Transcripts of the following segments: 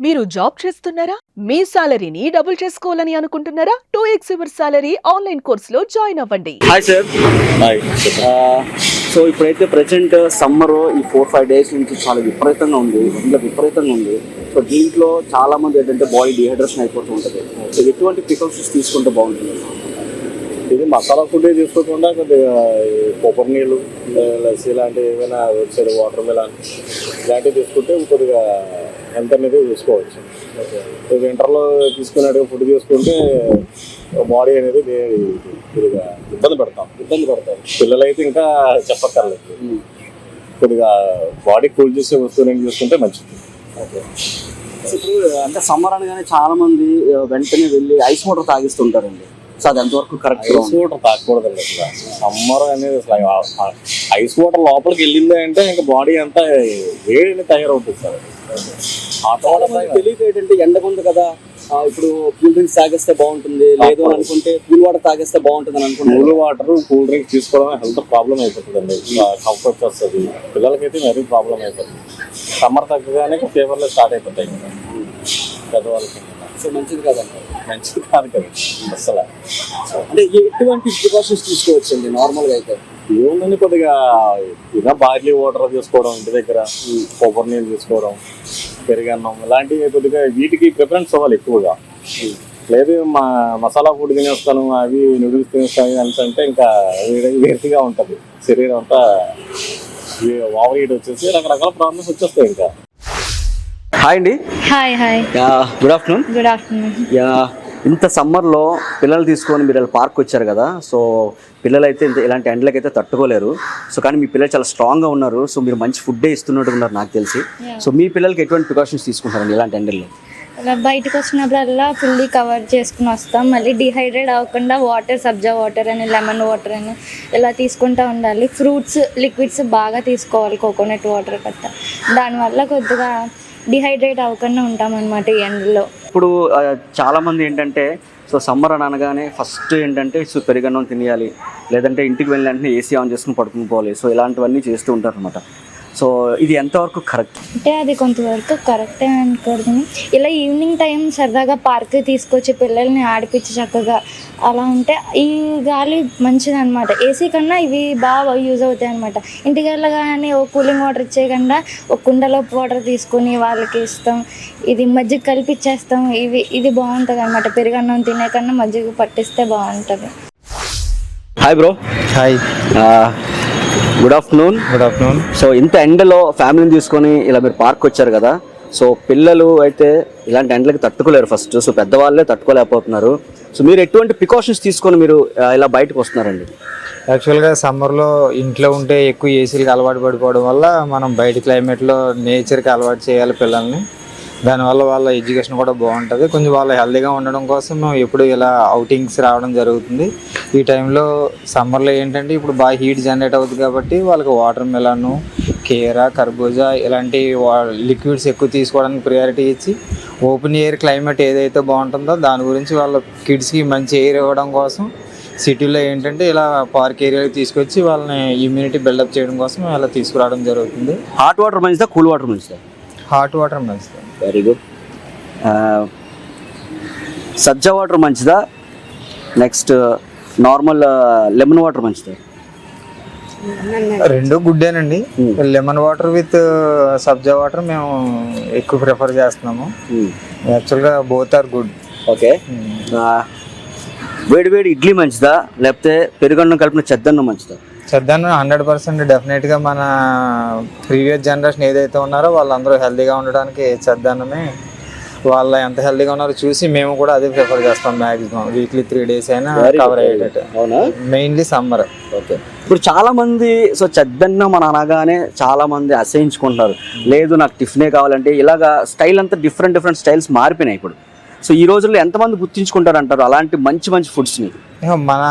మీరు జాబ్ చేస్తున్నారా? మీ సాలరీని డబుల్ చేసుకోవాలని అనుకుంటున్నారా? 2x యువర్ సాలరీ ఆన్లైన్ కోర్సులో జాయిన్ అవ్వండి. Hi sir. హాయ్. సో ఇప్పుడైతే ప్రజెంట్ సమ్మర్ ఈ 4-5 డేస్ నుంచి చాలా విపరీతంగా ఉంది. సో దీంట్లో చాలా మంది ఏంటంటే బాడీ డిహైడ్రేషన్ అయిపోతూ ఉంటుంది. సో ఎటువంటి ప్రికాషన్స్ తీసుకుంటే బాగుంటుంది? ఇది మసాలా ఫుడ్ తీసుకోకుండా కొద్దిగా కొబ్బరి నీళ్ళు, లస్సీ లాంటివి ఏమైనా వచ్చేది, వాటర్ మిలాన్ ఇలాంటివి తీసుకుంటే కొద్దిగా హెల్త్ అనేది చూసుకోవచ్చు. వింటర్లో తీసుకున్నట్టుగా ఫుడ్ తీసుకుంటే బాడీ అనేది కొద్దిగా ఇబ్బంది పడతారు. పిల్లలైతే ఇంకా చెప్పక్కర్లేదు. కొద్దిగా బాడీ కూల్ చేసే వస్తువులు చూసుకుంటే మంచిది. ఓకే. ఇప్పుడు అంటే సమ్మర్ అనగానే చాలా మంది వెంటనే వెళ్ళి ఐస్ వాటర్ తాగిస్తుంటారండి. సో అది ఎంతవరకు కరెక్ట్? ఐస్ వాటర్ తాగకూడదండి అసలు. సమ్మర్ అనేది అసలు ఐస్ వాటర్ లోపలికి వెళ్ళింది అంటే ఇంకా బాడీ అంతా వేడిని తయారవుతుంది సార్. చాలా మంది తెలియక ఏంటంటే ఎండకుంది కదా, ఇప్పుడు కూల్ డ్రింక్స్ తాగేస్తే బాగుంటుంది, లేదు అని అనుకుంటే కూల్ వాటర్ తాగేస్తే బాగుంటుంది అని అనుకుంటే కూల్ వాటర్, కూల్ డ్రింక్స్ తీసుకోవడం హెల్త్ ప్రాబ్లం అయిపోతుంది అండి. కంఫర్ట్ వస్తుంది, పిల్లలకైతే మరీ ప్రాబ్లం అయిపోతుంది. సమ్మర్ తగ్గగానే ఫీవర్లు స్టార్ట్ అయిపోతాయి కదా పెద్దవాళ్ళకి. సో మంచిది కాదండి. మంచిది కాదు కదా అసలు. అంటే ఎటువంటి ప్రికాషన్స్ తీసుకోవచ్చండి నార్మల్గా అయితే? ఏముందని కొద్దిగా ఇలా బార్లీ వాటర్ తీసుకోవడం, ఇంటి దగ్గర కొబ్బరి నీళ్ళు తీసుకోవడం, పెరుగన్నం ఇలాంటివి కొద్దిగా వీటికి ప్రిఫరెన్స్ ఇవ్వాలి ఎక్కువగా. లేదు మసాలా ఫుడ్ తినేస్తాను, అవి నూడిల్స్ తినేస్తాను అంటే ఇంకా వేరుగా ఉంటుంది శరీరం అంతా. ఓవర్ హీట్ వచ్చేసి రకరకాల ప్రాబ్లమ్స్ వచ్చేస్తాయి ఇంకా. హాయ్ అండి. Hi. Good afternoon. Good afternoon. ఇంత సమ్మర్లో పిల్లలు తీసుకొని మీరు పార్క్ వచ్చారు కదా. సో పిల్లలు అయితే ఇలాంటి ఎండలకైతే తట్టుకోలేరు. సో కానీ మీ పిల్లలు చాలా స్ట్రాంగ్గా ఉన్నారు. సో మీరు మంచి ఫుడ్డే ఇస్తున్నట్టు ఉన్నారు నాకు తెలిసి. సో మీ పిల్లలకి ఎటువంటి ప్రికాషన్స్ తీసుకుంటారండి ఇలాంటి ఎండల్లో? ఇలా బయటకు వచ్చినప్పుడల్లా ఫుల్లీ కవర్ చేసుకుని వస్తాం. మళ్ళీ డిహైడ్రేట్ అవ్వకుండా వాటర్, సబ్జా వాటర్ అని, లెమన్ వాటర్ అని ఇలా తీసుకుంటూ ఉండాలి. ఫ్రూట్స్, లిక్విడ్స్ బాగా తీసుకోవాలి, కోకోనట్ వాటర్ గట్ట. దానివల్ల కొద్దిగా డిహైడ్రేట్ అవ్వకుండా ఉంటాం అన్నమాట ఈ ఎండలో. ఇప్పుడు చాలామంది ఏంటంటే సో సమ్మర్ అని అనగానే ఫస్ట్ ఏంటంటే సో పెరుగన్నం తినేయాలి, లేదంటే ఇంటికి వెళ్ళిన వెంటనే ఏసీ ఆన్ చేసుకుని పడుకుని పోవాలి. సో ఇలాంటివన్నీ చేస్తూ ఉంటారు అనమాట. సో ఇది ఎంతవరకు కరెక్ట్? అంటే అది కొంతవరకు కరెక్టే అనుకోదు. ఇలా ఈవినింగ్ టైం సరదాగా పార్క్ తీసుకొచ్చి పిల్లల్ని ఆడిపించి చక్కగా అలా ఉంటే ఈ గాలి మంచిది అనమాట. ఏసీ కన్నా ఇవి బాగా యూజ్ అవుతాయి అనమాట. ఇంటికి వెళ్ళగానే ఓ కూలింగ్ వాటర్ ఇచ్చేయకుండా ఒక కుండలో వాటర్ తీసుకొని వాళ్ళకి ఇస్తాం. ఇది మజ్జిగ కలిపిచ్చేస్తాం. ఇది బాగుంటుంది అనమాట. పెరుగన్నం తినే కన్నా మజ్జిగ పట్టిస్తే బాగుంటుంది. Hi bro. Hi. Good afternoon. So ఇంత ఎండలో ఫ్యామిలీని తీసుకొని ఇలా మీరు పార్క్ వచ్చారు కదా. సో పిల్లలు అయితే ఇలాంటి ఎండలకి తట్టుకోలేరు ఫస్ట్. సో పెద్దవాళ్ళే తట్టుకోలేకపోతున్నారు. సో మీరు ఎటువంటి ప్రికాషన్స్ తీసుకొని మీరు ఇలా బయటకు వస్తున్నారండి? యాక్చువల్గా సమ్మర్లో ఇంట్లో ఉంటే ఎక్కువ ఏసీలకు అలవాటు పడిపోవడం వల్ల మనం బయట క్లైమేట్లో నేచర్కి అలవాటు చేయాలి పిల్లల్ని. దానివల్ల వాళ్ళ ఎడ్యుకేషన్ కూడా బాగుంటుంది. కొంచెం వాళ్ళ హెల్తీగా ఉండడం కోసం మేము ఎప్పుడు ఇలా అవుటింగ్స్ రావడం జరుగుతుంది. ఈ టైంలో సమ్మర్లో ఏంటంటే ఇప్పుడు బాగా హీట్ జనరేట్ అవుతుంది కాబట్టి వాళ్ళకి వాటర్ మిలాను, కేరా, కర్బూజా ఇలాంటి లిక్విడ్స్ ఎక్కువ తీసుకోవడానికి ప్రయారిటీ ఇచ్చి ఓపెన్ ఎయిర్ క్లైమేట్ ఏదైతే బాగుంటుందో దాని గురించి వాళ్ళ కిడ్స్కి మంచి ఎయిర్ ఇవ్వడం కోసం సిటీలో ఏంటంటే ఇలా పార్క్ ఏరియాకి తీసుకొచ్చి వాళ్ళని ఇమ్యూనిటీ బిల్డప్ చేయడం కోసం ఇలా తీసుకురావడం జరుగుతుంది. హాట్ వాటర్ మంచిదా, కూల్ వాటర్ మంచిదా? హాట్ వాటర్ మంచిది. Very good. సబ్జా వాటర్ మంచిదా, నెక్స్ట్ నార్మల్ లెమన్ వాటర్ మంచిదా? రెండు గుడ్డేనండి. లెమన్ వాటర్ విత్ సబ్జా వాటర్ మేము ఎక్కువ ప్రిఫర్ చేస్తున్నాము. యాక్చువల్గా బోత్ ఆర్ గుడ్. ఓకే. వేడి వేడి ఇడ్లీ మంచిదా, లేకపోతే పెరుగన్నం కలిపిన చెద్దన్నం మంచిదా? చెద్దన్నం 100% డెఫినెట్గా మన ప్రీవియస్ జనరేషన్ ఏదైతే ఉన్నారో వాళ్ళందరూ హెల్తీగా ఉండడానికి చెద్దన్నమే. వాళ్ళ ఎంత హెల్తీగా ఉన్నారో చూసి మేము కూడా అదే ప్రిఫర్ చేస్తాం. మ్యాక్సిమం వీక్లీ 3 days అయినా కవర్ అయ్యేటట్టు. అవునా? Mainly summer. ఓకే. ఇప్పుడు చాలా మంది సో చెద్దన్నం అని అనగానే చాలా మంది అసహించుకుంటారు. లేదు నాకు టిఫినే కావాలంటే ఇలాగా స్టైల్ అంతా డిఫరెంట్ స్టైల్స్ మారిపోయినాయి ఇప్పుడు. సో ఈ రోజుల్లో ఎంతమంది గుర్తించుకుంటారు అంటారు అలాంటి మంచి ఫుడ్స్ని? మన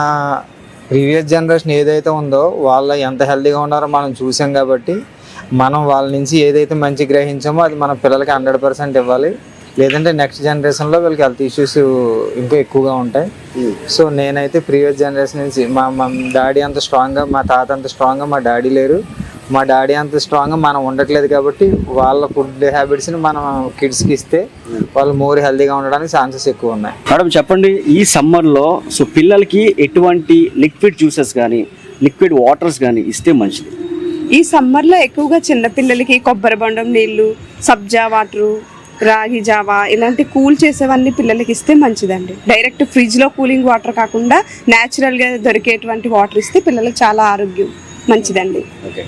ప్రీవియస్ జనరేషన్ ఏదైతే ఉందో వాళ్ళ ఎంత హెల్తీగా ఉన్నారో మనం చూసాం కాబట్టి మనం వాళ్ళ నుంచి ఏదైతే మంచి గ్రహించామో అది మన పిల్లలకి 100% ఇవ్వాలి. లేదంటే నెక్స్ట్ జనరేషన్లో వీళ్ళకి హెల్త్ ఇష్యూస్ ఇంకా ఎక్కువగా ఉంటాయి. సో నేనైతే ప్రీవియస్ జనరేషన్ నుంచి మా డాడీ అంత స్ట్రాంగ్గా, మా తాత అంత స్ట్రాంగ్గా మా డాడీ లేరు. మా డాడీ అంత స్ట్రాంగ్గా మనం ఉండట్లేదు కాబట్టి వాళ్ళ ఫుడ్ హ్యాబిట్స్ని మనం కిడ్స్కి ఇస్తే వాళ్ళు మోర్ హెల్తీగా ఉండడానికి ఛాన్సెస్ ఎక్కువ ఉన్నాయి. మేడం చెప్పండి, ఈ సమ్మర్లో సో పిల్లలకి ఎటువంటి లిక్విడ్ జ్యూసెస్ కానీ లిక్విడ్ వాటర్స్ కానీ ఇస్తే మంచిది? ఈ సమ్మర్లో ఎక్కువగా చిన్నపిల్లలకి కొబ్బరి బొండం నీళ్ళు, సబ్జా వాటరు, రాగి జావా ఇలాంటి కూల్ చేసేవన్నీ పిల్లలకి ఇస్తే మంచిదండి. డైరెక్ట్ ఫ్రిడ్జ్లో కూలింగ్ వాటర్ కాకుండా న్యాచురల్గా దొరికేటువంటి వాటర్ ఇస్తే పిల్లలకు చాలా ఆరోగ్యం మంచిదండి. ఓకే.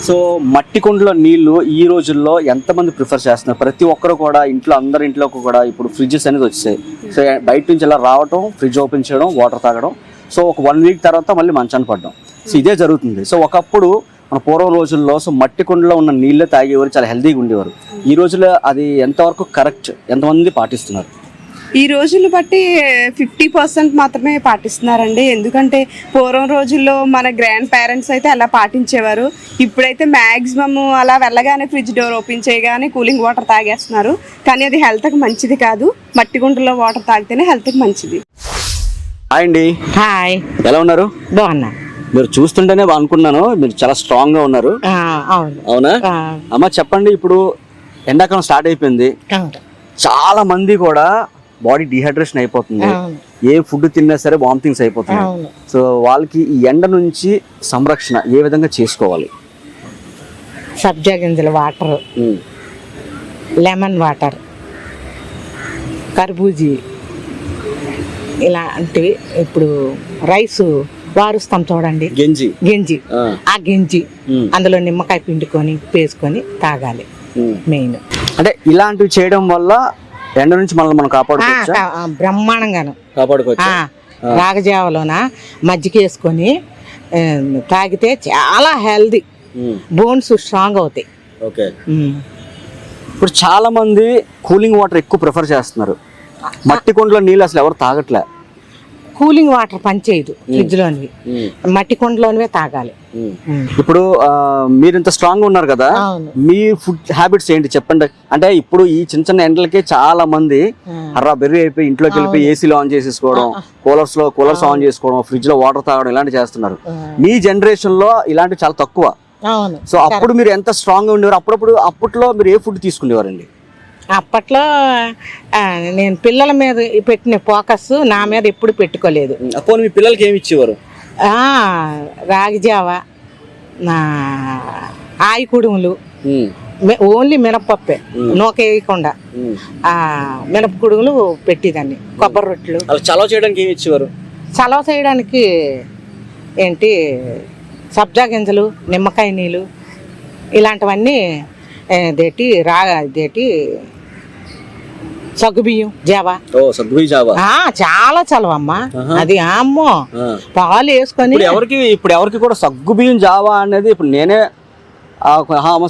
సో మట్టి కుండలో నీళ్లు ఈ రోజుల్లో ఎంతమంది ప్రిఫర్ చేస్తున్నారు? ప్రతి ఒక్కరు కూడా ఇంట్లో, అందరి ఇంట్లో కూడా ఇప్పుడు ఫ్రిడ్జెస్ అనేది వచ్చాయి. సో బయట నుంచి ఇలా రావటం, ఫ్రిడ్జ్ ఓపెన్ చేయడం, వాటర్ తాగడం, సో ఒక 1 వీక్ తర్వాత మళ్ళీ మంచాన్ని పడడం, సో ఇదే జరుగుతుంది. సో ఒకప్పుడు మన పూర్వం రోజుల్లో సో మట్టి కుండలో ఉన్న నీళ్ళే తాగేవారు, చాలా హెల్తీగా ఉండేవారు. ఈ రోజుల్లో అది ఎంతవరకు కరెక్ట్, ఎంతమంది పాటిస్తున్నారు? ఈ రోజులు బట్టి 50% మాత్రమే పాటిస్తున్నారండి. ఎందుకంటే పూర్వం రోజుల్లో మన గ్రాండ్ పేరెంట్స్ అయితే అలా పాటించేవారు. ఇప్పుడైతే మ్యాక్సిమమ్ అలా వెళ్ళగానే ఫ్రిడ్జ్ డోర్ ఓపెన్ చేయగానే కూలింగ్ వాటర్ తాగేస్తున్నారు. కానీ అది హెల్త్కి మంచిది కాదు. మట్టి గుంటలో వాటర్ తాగితేనే హెల్త్కి మంచిది. హాయ్ అండి. హాయ్, ఎలా ఉన్నారు? బాగున్నా. మీరు చూస్తుంటేనే అనుకున్నాను మీరు చాలా స్ట్రాంగ్ గా ఉన్నారు. అవును. అవునా? అమ్మ చెప్పండి, ఇప్పుడు ఎండాకాలం స్టార్ట్ అయిపోయింది, చాలా మంది కూడా బాడీ డిహైడ్రేషన్ అయిపోతుంది, ఏ ఫుడ్ తిన్నా సరే వామిటింగ్స్ అయిపోతుంది. సో వాళ్ళకి ఈ ఎండ నుంచి సంరక్షణ ఏ విధంగా చేసుకోవాలి? సబ్జా గింజల వాటర్, లెమన్ వాటర్, కర్బూజీ ఇలాంటివి. ఇప్పుడు రైస్ వారుస్తాం చూడండి, గంజి, ఆ గంజి అందులో నిమ్మకాయ పిండుకొని వేసుకొని తాగాలి. మెయిన్ అంటే ఇలాంటివి చేయడం వల్ల ఎండ నుంచి మనల్ని మనం కాపాడుకోవచ్చు. బ్రహ్మాండంగాను కాపాడుకోవచ్చు. రాగజావలోన మజ్జిగ వేసుకొని తాగితే చాలా హెల్దీ, బోన్స్ స్ట్రాంగ్ అవుతాయి. ఓకే. ఇప్పుడు చాలా మంది కూలింగ్ వాటర్ ఎక్కువ ప్రిఫర్ చేస్తున్నారు. మట్టి కుండలో నీళ్ళు అసలు ఎవరు తాగట్లే. కూలింగ్ వాటర్ పనిచేయదు, ఫ్రిడ్జ్ లోనివి మట్టి కుండలోనివే తాగాలి. ఇప్పుడు మీరు ఇంత స్ట్రాంగ్ ఉన్నారు కదా, మీ ఫుడ్ హ్యాబిట్స్ ఏంటి చెప్పండి? అంటే ఇప్పుడు ఈ చిన్న చిన్న ఎండలకే చాలా మంది అర్రా బెర్రీ అయిపోయి ఇంట్లోకి వెళ్ళిపోయి ఏసీలో ఆన్ చేసేసుకోవడం, కూలర్స్ ఆన్ చేసుకోవడం, ఫ్రిడ్జ్ లో వాటర్ తాగడం ఇలాంటివి చేస్తున్నారు. మీ జనరేషన్ లో ఇలాంటివి చాలా తక్కువ. సో అప్పుడు మీరు ఎంత స్ట్రాంగ్ గా ఉండేవారు? అప్పట్లో మీరు ఏ ఫుడ్ తీసుకునేవారండి? అప్పట్లో నేను పిల్లల మీద పెట్టిన ఫోకస్ నా మీద ఎప్పుడు పెట్టుకోలేదు. అప్పుడు మీ పిల్లలకి ఏమి ఇచ్చేవారు? రాగి జావ, ఆయి కుడుములు, ఓన్లీ మినపప్పే, నూకేయకుండా మినప కుడుములు పెట్టేదాన్ని. కొబ్బరి రొట్టెలు. చలవ చేయడానికి ఏమి ఇచ్చేవారు? చలవ చేయడానికి ఏంటి, సబ్జా గింజలు, నిమ్మకాయ నీళ్ళు ఇలాంటివన్నీ, సగ్గుబియ్యం జావా. చాలా చలవమ్మా అది. అమ్మో, పాలు వేసుకొని ఇప్పుడు ఎవరికి కూడా సగ్గుబియ్యం జావా అనేది ఇప్పుడు నేనే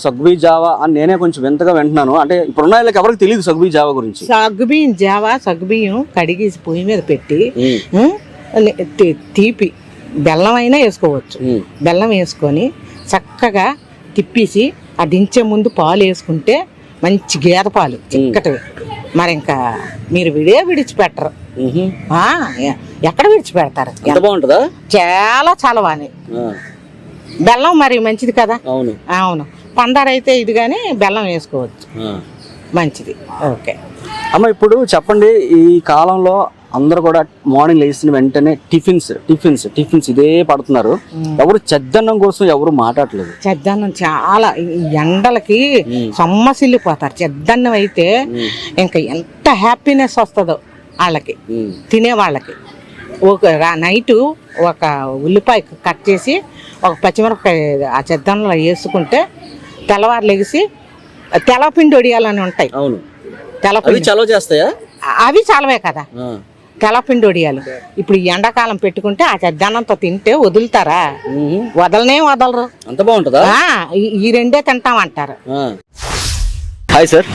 సగ్గుబియ్యం జావా అని నేనే కొంచెం వింతగా వింటున్నాను. అంటే ఇప్పుడున్న వాళ్ళకి ఎవరికి తెలియదు సగ్గుబియ్యం జావా గురించి. సగ్గుబియ్యం జావా, సగ్గుబియ్యం కడిగేసి పొయ్యి మీద పెట్టి తీపి బెల్లం అయినా వేసుకోవచ్చు. బెల్లం వేసుకొని చక్కగా తిప్పేసి ఆ దించే ముందు పాలు వేసుకుంటే మంచి గేదె పాలు చిక్కటివి. మరి ఇంకా మీరు విడిచిపెట్టరు. ఎక్కడ విడిచిపెడతారు? బాగుంటుందా? చాలా చలవాని. బెల్లం మరి మంచిది కదా. అవును. పందారైతే ఇది కానీ బెల్లం వేసుకోవచ్చు, మంచిది. ఓకే అమ్మ, ఇప్పుడు చెప్పండి, ఈ కాలంలో అందరూ కూడా మార్నింగ్ లేచిన వెంటనే టిఫిన్స్ ఇదే పడుతున్నారు. ఎవరు చెద్దన్నం కోసం ఎవరు మాట్లాడలేదు. చెద్దన్నం చాలా ఎండలకి సొమ్మసిల్లిపోతారు. చెద్దన్నం అయితే ఇంకా ఎంత హ్యాపీనెస్ వస్తుందో వాళ్ళకి, తినే వాళ్ళకి. నైటు ఒక ఉల్లిపాయ కట్ చేసి ఒక పచ్చిమిరపకాయ ఆ చెద్దన్నంలో వేసుకుంటే తెల్లవారు లెగిసి తెల్లపిండి వడియాలని ఉంటాయి. తెల్లపిండి చలవ చేస్తాయా? అవి చలవే కదా, తెల్లపిండి వడియాలు. ఇప్పుడు ఎండాకాలం పెట్టుకుంటే ఆ చెద్దన్నంతో తింటే వదులుతారా? వదలరు. అంత బాగుంటుందా? ఈ రెండే తింటామంటారు. Hi sir.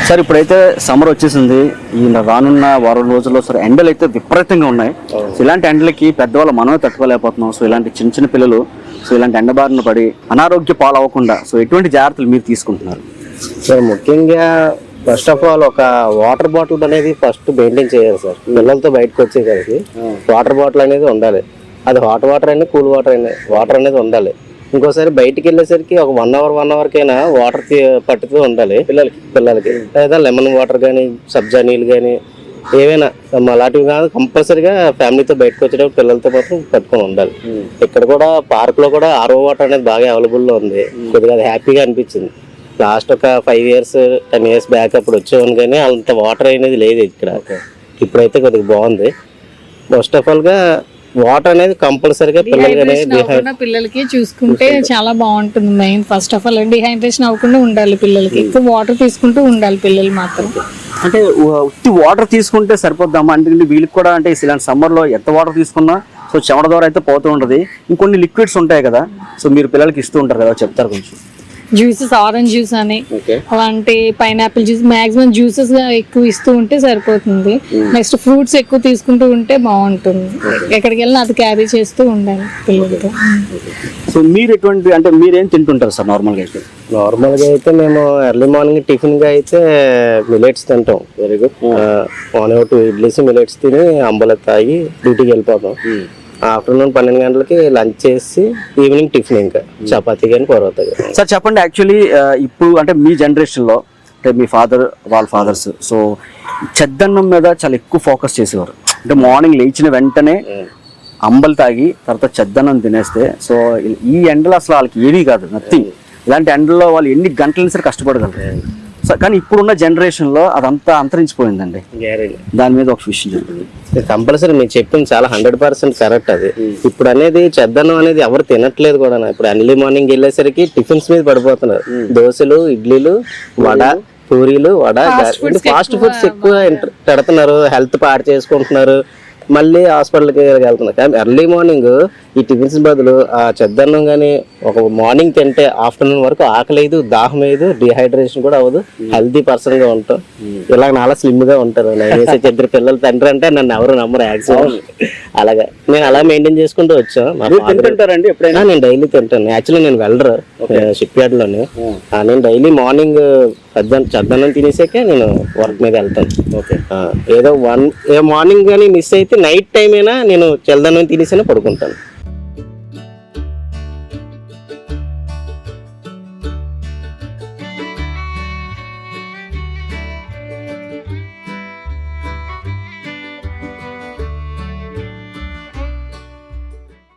సార్, ఇప్పుడైతే సమ్మర్ వచ్చేసింది. ఈ రానున్న వారం రోజుల్లో సార్ ఎండలు అయితే విపరీతంగా ఉన్నాయి. సో ఇలాంటి ఎండలకి పెద్దవాళ్ళు మనమే తట్టుకోలేకపోతున్నాం. సో ఇలాంటి చిన్న పిల్లలు సో ఇలాంటి ఎండ బారిన పడి అనారోగ్య పాలవ్వకుండా సో ఎటువంటి జాగ్రత్తలు మీరు తీసుకుంటున్నారు? సార్ ముఖ్యంగా ఫస్ట్ ఆఫ్ ఆల్ ఒక వాటర్ బాటిల్ అనేది ఫస్ట్ మెయింటైన్ చేయాలి సార్. పిల్లలతో బయటకు వచ్చేసరికి వాటర్ బాటిల్ అనేది ఉండాలి. అది హాట్ వాటర్ అయినా కూల్ వాటర్ అయినా వాటర్ అనేది ఉండాలి. ఇంకోసారి బయటికి వెళ్ళేసరికి ఒక 1 అవర్ కైనా వాటర్ పట్టుతూ ఉండాలి పిల్లలకి లేదా లెమన్ వాటర్ కానీ సబ్జా నీళ్ళు కానీ ఏవైనా అలాంటివి కాదు, కంపల్సరీగా ఫ్యామిలీతో బయటకు వచ్చేటప్పుడు పిల్లలతో మాత్రం పట్టుకొని ఉండాలి. ఇక్కడ కూడా పార్క్ లో కూడా RO వాటర్ అనేది బాగా అవైలబుల్లో ఉంది. కొద్దిగా అది హ్యాపీగా అనిపించింది. లాస్ట్ ఒక 5 years 10 years బ్యాక్ అప్పుడు వచ్చేవాను కానీ అంత వాటర్ అనేది లేదు ఇక్కడ. ఇప్పుడైతే కొద్దిగా బాగుంది. ఫస్ట్ ఆఫ్ ఆల్ గా వాటర్ అనేది కంపల్సరీగా పిల్లలకి చూసుకుంటే చాలా బాగుంటుంది. Main first of all dehydration అవ్వకుండా ఉండాలి పిల్లలకి, ఎక్కువ వాటర్ తీసుకుంటూ ఉండాలి పిల్లలు మాత్రం. అంటే ఉత్తి వాటర్ తీసుకుంటే సరిపోద్దామా? అంటే వీళ్ళకి కూడా అంటే ఇలాంటి సమ్మర్లో ఎంత వాటర్ తీసుకున్నా సో చెమట ద్వారా అయితే పోతూ ఉంటుంది. ఇంకొన్ని లిక్విడ్స్ ఉంటాయి కదా, సో మీరు పిల్లలకి ఇస్తూ ఉంటారు కదా, చెప్తారు కొంచెం. జ్యూసెస్, ఆరెంజ్ జ్యూస్ అని అలాంటి పైనాపిల్ జ్యూస్, మాక్సిమం జ్యూసెస్ ఎక్కువ ఇస్తూ ఉంటే సరిపోతుంది. నెక్స్ట్ ఫ్రూట్స్ ఎక్కువ తీసుకుంటూ ఉంటే బాగుంటుంది. ఎక్కడికి వెళ్ళినా అది క్యారీ చేస్తూ ఉండాలి పిల్లలతో. సో మీరు ఎటువంటి అంటే మీరేం తింటుంటారు సార్ నార్మల్గా అయితే? నార్మల్గా అయితే మేము ఎర్లీ మార్నింగ్ టిఫిన్ గా అయితే మిలెట్స్ తింటాం. Very good. 1 or 2 idlis millets తిని అంబల తాగి డ్యూటీకి వెళ్ళిపోతాం. ఆఫ్టర్నూన్ 12 గంటలకి లంచ్ చేసి ఈవినింగ్ టిఫిన్ ఇంకా చపాతీ కానీ పరోటా కానీ. సార్ చెప్పండి, యాక్చువల్లీ ఇప్పుడు అంటే మీ జనరేషన్లో అంటే మీ ఫాదర్ వాళ్ళ ఫాదర్స్ సో చెద్దన్నం మీద చాలా ఎక్కువ ఫోకస్ చేసేవారు. అంటే మార్నింగ్ లేచిన వెంటనే అంబలు తాగి తర్వాత చెద్దన్నం తినేస్తే సో ఈ ఎండలో అసలు వాళ్ళకి ఏమీ కాదు, నథింగ్. ఇలాంటి ఎండలో వాళ్ళు ఎన్ని గంటలైనా సరే కష్టపడగలరు. కానీ ఇప్పుడున్న జనరేషన్లో అదంతా అంతరించిపోయిందండి. దాని మీద ఒక విషయం చెప్పింది. కంపల్సరీ మీరు చెప్పింది చాలా 100% కరెక్ట్. అది ఇప్పుడు అనేది చెద్దన్నం అనేది ఎవరు తినట్లేదు కూడా. ఇప్పుడు ఎర్లీ మార్నింగ్ వెళ్ళేసరికి టిఫిన్స్ మీద పడిపోతున్నారు. దోశలు, ఇడ్లీలు, వడ, పూరీలు, ఫాస్ట్ ఫుడ్స్ ఎక్కువ పెడుతున్నారు. హెల్త్ పాడు చేసుకుంటున్నారు. మళ్ళీ హాస్పిటల్కి వెళ్తున్నారు. కానీ ఎర్లీ మార్నింగ్ ఈ టిఫిన్స్ బదులు ఆ చెద్దన్నం కానీ ఒక మార్నింగ్ తింటే ఆఫ్టర్నూన్ వరకు ఆకలేదు, దాహం లేదు, డిహైడ్రేషన్ కూడా అవ్వదు, హెల్తీ పర్సన్ గా ఉంటాం. ఇలా చాలా స్లిమ్ గా ఉంటారు. నేను వేసే 2 పిల్లల తండ్రి అంటే నన్ను ఎవరు నమ్మరు యాక్చువల్. అలాగా నేను అలా మెయింటైన్ చేసుకుంటూ వచ్చాను. తింటారండి ఎప్పుడైనా? నేను డైలీ తింటాను. యాక్చువల్లీ నేను వెళ్ళరు షిప్ యార్డ్ లోనే. నేను డైలీ మార్నింగ్ చెద్దన్నం తినేసాకే నేను వర్క్ మీద వెళ్తాను. ఏదో మార్నింగ్ కానీ మిస్ అయితే నైట్ టైం అయినా నేను చెద్దన్నం తినేసైనా పడుకుంటాను.